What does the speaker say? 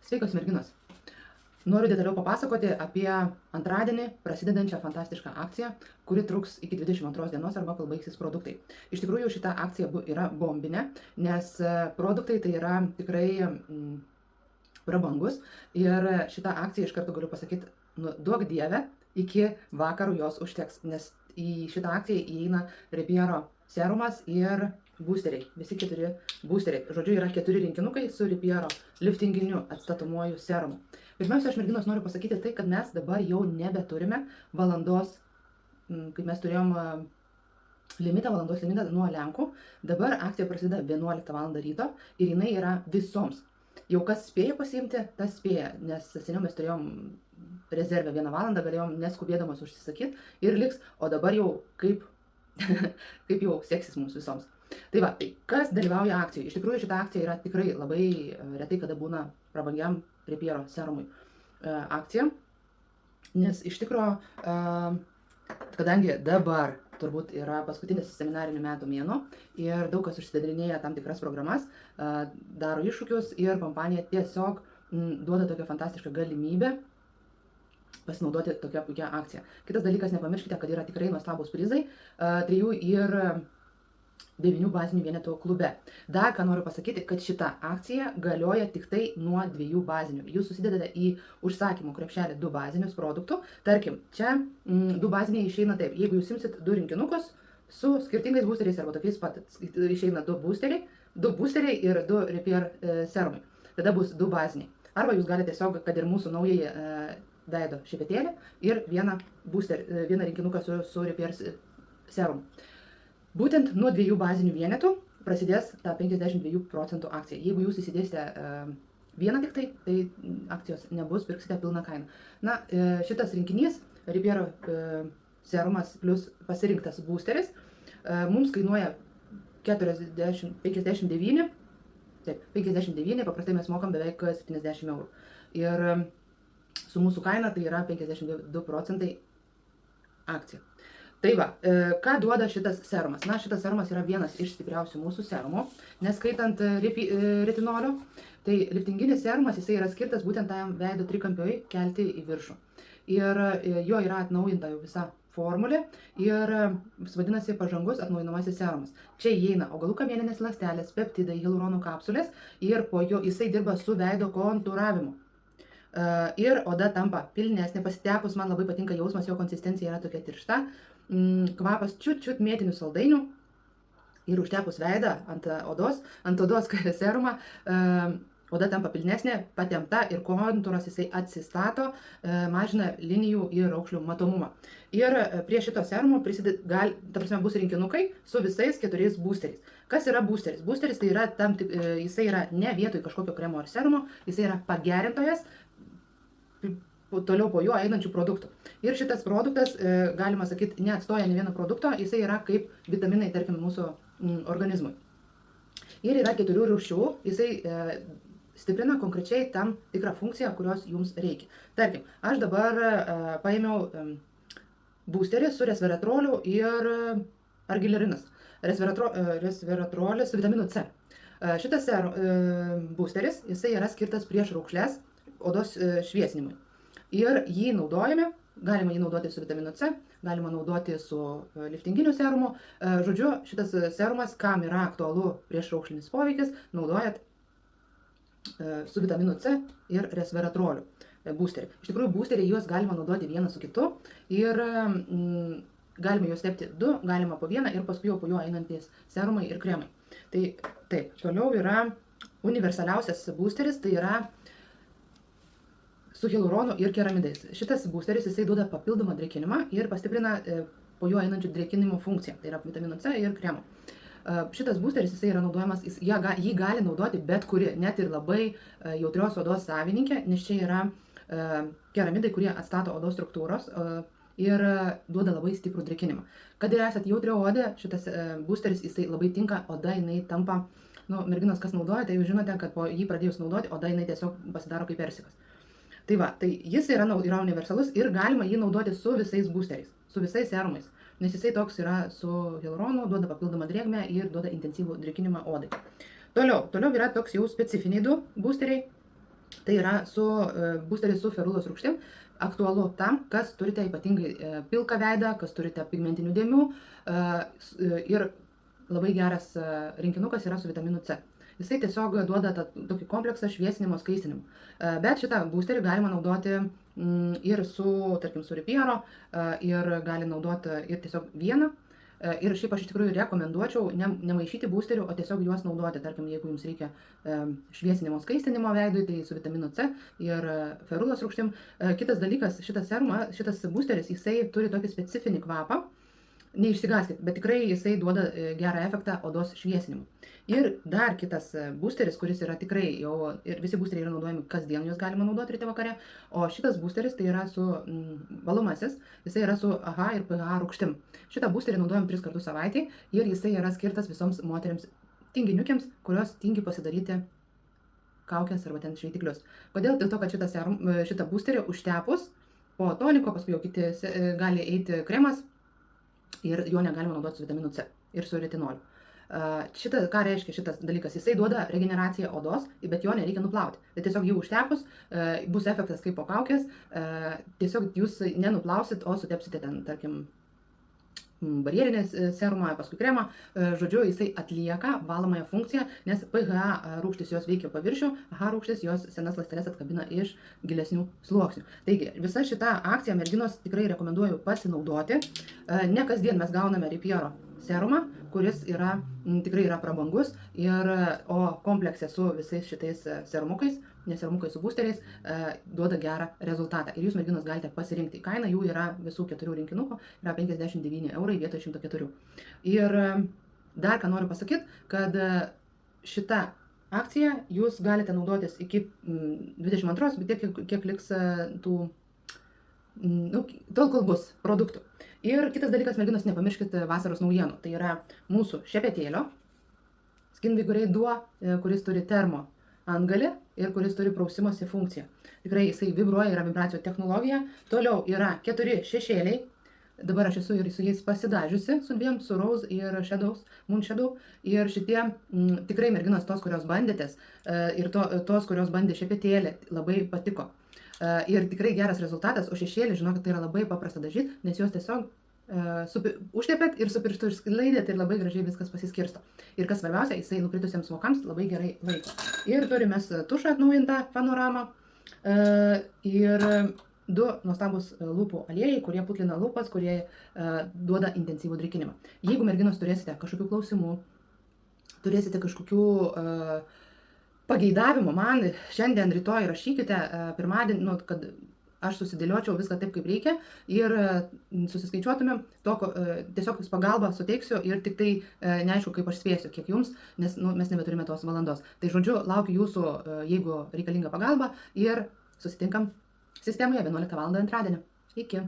Sveikos merginos. Noriu detaliau papasakoti apie antradienį prasidedančią fantastišką akciją, kuri truks iki 22 dienos arba kol baigsis produktai. Iš tikrųjų šita akcija yra bombinė, nes produktai tai yra tikrai prabangus ir šitą akciją iš karto galiu pasakyti, duok dieve, iki vakaro jos užteks, nes į šitą akciją įeina Repiero serumas ir boosteriai, visi 4 boosteriai. Žodžiu, yra 4 rinkinukai su Repiero liftinginiu atstatomuoju serumu. Pirmiausia, aš merginos noriu pasakyti tai, kad mes dabar jau nebeturime valandos, kaip mes turėjom valandos limitą nuo Lenkų. Dabar akcija prasideda 11 val. Ryto ir jinai yra visoms. Jau kas spėja pasiimti, tas spėja, nes seniau mes turėjom rezervę 1 valandą, galėjom neskubėdamas užsisakyti ir liks, o dabar jau kaip jau seksis mums visoms. Tai va, tai kas dalyvauja akcijoje? Iš tikrųjų šita akcija yra tikrai labai retai, kada būna prabangiam Repiero serumui akcija, nes iš tikrųjų, kadangi dabar turbūt yra paskutinis seminarinių metų mėnuo ir daug kas užsidarinėja tam tikras programas, daro iššūkius ir kompanija tiesiog duoda tokią fantastišką galimybę pasinaudoti tokią puikią akciją. Kitas dalykas, nepamirškite, kad yra tikrai nuostabūs prizai 3 ir 9 bazinių vienetų klube. Dar ką noriu pasakyti, kad šita akcija galioja tik tai nuo 2 bazinių. Jūs susidedate į užsakymų krepšelį 2 bazinius produktų. Tarkim, čia 2 baziniai išeina taip. Jeigu jūs imsit 2 rinkinukus su skirtingais boosteriais arba tokiais pat, išeina 2 boosteriai ir 2 Repier serumai. Tada bus 2 baziniai. Arba jūs galite tiesiog, kad ir mūsų naujai veido šepetėlį ir vieną rinkinuką su Repier serumu. Būtent nuo 2 bazinių vienetų prasidės ta 52% akcija. Jeigu jūs įsidėsite vieną tik tai akcijos nebus, pirksite pilną kainą. Na, šitas rinkinys, Repiero serumas plus pasirinktas boosteris, mums kainuoja 59, paprastai mes mokam beveik 70 eurų. Ir su mūsų kaina tai yra 52% akcija. Tai va, ką duoda šitas serumas? Na, šitas serumas yra vienas iš stipriausių mūsų serumų, neskaitant retinolio. Tai liftinginis serumas, jisai yra skirtas būtent tam veido trikampiui kelti į viršų. Ir jo yra atnaujinta jau visa formulė ir vadinasi pažangus atnaujinamasis serumas. Čia įeina augalų kamieninės ląstelės, peptidai, hialuronų kapsulės ir po jo jisai dirba su veido kontūravimu. Ir oda tampa pilnesnė, pasitepus, man labai patinka jausmas, jo konsistencija yra tokia tiršta, kvapas čiut mėtinių saldainių ir užtepus veidą ant odos serumą, oda tampa pilnesnė, patempta ir kontūras jisai atsistato, mažina linijų ir raukšlių matomumą. Ir prie šito serumo bus rinkinukai su visais 4 boosteriais. Kas yra boosteris? Boosteris tai yra jisai yra ne vietoj kažkokio kremo ar serumo, jisai yra pagerintojas toliau po juo einančių produktų. Ir šitas produktas, galima sakyti, neatstoja ne vieno produkto, jisai yra kaip vitaminai, tarkim, mūsų organizmui. Ir yra 4 rūšių, jisai stiprina konkrečiai tam tikrą funkciją, kurios jums reikia. Tarkim, aš dabar paėmiau boosterį su resveratroliu ir argilerinas. Resveratrolis su vitaminu C. Šitas boosteris, jisai yra skirtas prieš raukšles odos šviesinimui. Ir jį naudojame, galima jį naudoti su vitaminu C, galima naudoti su liftinginiu serumu. Žodžiu, šitas serumas, kam yra aktualu prieš raukšlinis poveikis, naudojat su vitaminu C ir resveratroliu boosterį. Iš tikrųjų, boosteriai juos galima naudoti vieną su kitu ir galima juos tepti 2, galima po vieną ir paskui jau po juo einantis serumai ir kremai. Tai taip, toliau yra universaliausias boosteris, tai yra su hialuronu ir keramidais. Šitas boosteris jisai duoda papildomą drėkinimą ir pastiprina po juo einančių drėkinimo funkciją, tai yra vitamino C ir kremo. Šitas boosteris jisai yra naudojamas, jį gali naudoti bet kuri, net ir labai jautrios odos savininkė, nes čia yra keramidai, kurie atstato odos struktūros ir duoda labai stiprų drėkinimą. Kad ir esat jautrio odė, šitas boosteris jisai labai tinka, oda jinai tampa, merginos kas naudojate, tai jūs žinote, kad po jį pradėjus naudoti, oda jinai tiesiog pasidaro kaip persikas. Tai va, tai jis yra universalus ir galima jį naudoti su visais boosteriais, su visais serumais, nes jisai toks yra su hialuronu, duoda papildomą drėgmę ir duoda intensyvų drėkinimą odai. Toliau yra toks jau specifiniai 2 boosteriai, Tai yra būsteris su ferulos rūgštim, aktualu tam, kas turite ypatingai pilką veidą, kas turite pigmentinių dėmių ir labai geras rinkinukas yra su vitaminu C. Jisai tiesiog duoda tokį kompleksą šviesinimo, skaistinimo. Bet šitą būsterį galima naudoti ir tarkim, su Repairo, ir gali naudoti ir tiesiog vieną. Ir šiaip aš iš tikrųjų rekomenduočiau nemaišyti būsterių, o tiesiog juos naudoti. Tarkim, jeigu jums reikia šviesinimo, skaistinimo veidui, tai su vitaminu C ir ferulos rūgštim. Kitas dalykas, šitas būsteris, jisai turi tokį specifinį kvapą. Neišsigąskit, bet tikrai jisai duoda gerą efektą odos šviesinimui. Ir dar kitas būsteris, kuris yra tikrai jau, ir visi būsteriai yra naudojami kasdien, juos galima naudoti ryte vakare, o šitas būsteris tai yra su valomasis, jisai yra su AHA ir PHA rūgštim. Šitą būsterį naudojam 3 kartus savaitėje ir jisai yra skirtas visoms moteriams tinginiukėms, kurios tingi pasidaryti kaukės arba ten šveitiklius. Kodėl? Dėl to, kad šitą būsterį užtepus po toniko, paskui jau kiti gali eiti kremas, ir jo negalima naudoti su vitaminu C ir su retinoliu. Ką reiškia šitas dalykas? Jisai duoda regeneraciją odos, bet jo nereikia nuplauti. Tai tiesiog jį užtepus bus efektas kaip po kaukės, tiesiog jūs nenuplausit, o sutepsite ten, tarkim, barjerinės serumą, paskui kremą. Žodžiu, jisai atlieka valomąją funkciją, nes PHA rūgštis jos veikia paviršių, AHA rūgštis jos senas ląsteles atkabina iš gilesnių sluoksnių. Taigi, visa šita akcija merginos tikrai rekomenduoju pasinaudoti. Ne kasdien mes gauname Repairo serumą, kuris tikrai yra prabangus, o komplekse su visais šitais serumukais, nes serumukai su būsteriais duoda gerą rezultatą. Ir jūs, merginos, galite pasirinkti. Kaina jų yra visų 4 rinkinukų, yra 59 eurai vietoj 104. Ir dar ką noriu pasakyti, kad šitą akciją jūs galite naudotis iki 22, bet tiek, kiek liks tol, kol bus produktų. Ir kitas dalykas, merginos, nepamirškit vasaros naujienų. Tai yra mūsų šepetėlio Skin Vigorate Duo, kuris turi termo antgalį ir kuris turi prausimosi funkciją. Tikrai jisai vibruoja, yra vibracijų technologija. Toliau yra 4 šešėliai. Dabar aš esu ir su jais pasidažiusi, su 2, su Rose ir Moon Shadow. Ir šitie tikrai merginos, tos, kurios bandėtės, ir tos, kurios bandė šepetėlį, labai patiko. Ir tikrai geras rezultatas, o šešėlį, žinokit, tai yra labai paprasta dažyti, nes jos tiesiog užtepėt ir su pirštu išsklaidėt ir labai gražiai viskas pasiskirsto. Ir kas svarbiausia, jisai nukritusiems vokams labai gerai laiko. Ir turime tušą atnaujintą panoramą ir 2 nuostabus lūpų aliejai, kurie putlina lūpas, kurie duoda intensyvų drėkinimą. Jeigu merginos turėsite kažkokių klausimų, turėsite kažkokių pageidavimų man, šiandien, rytoj rašykite, pirmadienį, kad aš susidėliočiau viską taip, kaip reikia ir susiskaičiuotumėm, tiesiog pagalbą suteiksiu ir tik tai neaišku, kaip aš spėsiu, kiek jums, nes mes nebeturime tos valandos. Tai žodžiu, laukiu jūsų, jeigu reikalinga pagalba ir susitinkam sistemoje 11 val. Antradienį. Iki.